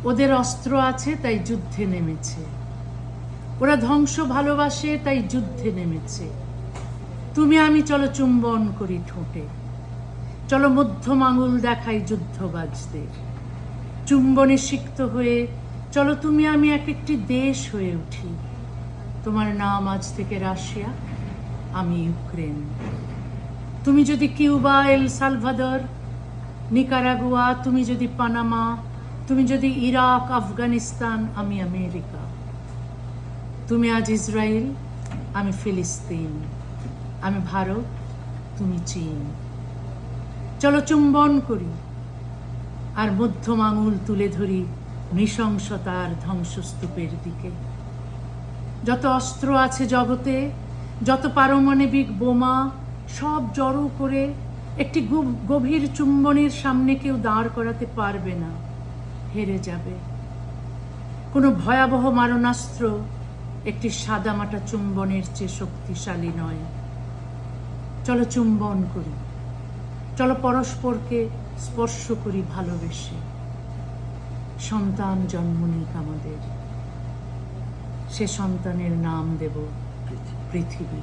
ওদের অস্ত্র আছে তাই যুদ্ধে নেমেছে, ওরা ধ্বংস ভালোবাসে তাই যুদ্ধে নেমেছে। তুমি আমি চলো চুম্বন করি ঠোঁটে, চলো মধ্যম আঙুল দেখাই যুদ্ধবাজদের। চুম্বনে সিক্ত হয়ে চলো তুমি আমি এক একটি দেশ হয়ে উঠি। তোমার নাম আজ থেকে রাশিয়া, আমি ইউক্রেন। তুমি যদি কিউবা, এল সালভাদর, নিকারাগুয়া, তুমি যদি পানামা, তুমি যদি ইরাক, আফগানিস্তান, আমি আমেরিকা। তুমি আজ ইসরায়েল, আমি ফিলিস্তিন। আমি ভারত, তুমি চীন। চলো চুম্বন করি আর মধ্যম আঙুল তুলে ধরি নৃশংসতার ধ্বংসস্তূপের দিকে। যত অস্ত্র আছে জগতে, যত পারমাণবিক বোমা, সব জড়ো করে একটি গভীর চুম্বনের সামনে কেউ দাঁড় করাতে পারবে না, হেরে যাবে। কোনো ভয়াবহ মারণাস্ত্র একটি সাদামাটা চুম্বনের চেয়ে শক্তিশালী নয়। চলো চুম্বন করি, চলো পরস্পরকে স্পর্শ করি ভালোবেসে। সন্তান জন্ম নিক আমাদের, সে সন্তানের নাম দেব পৃথিবী।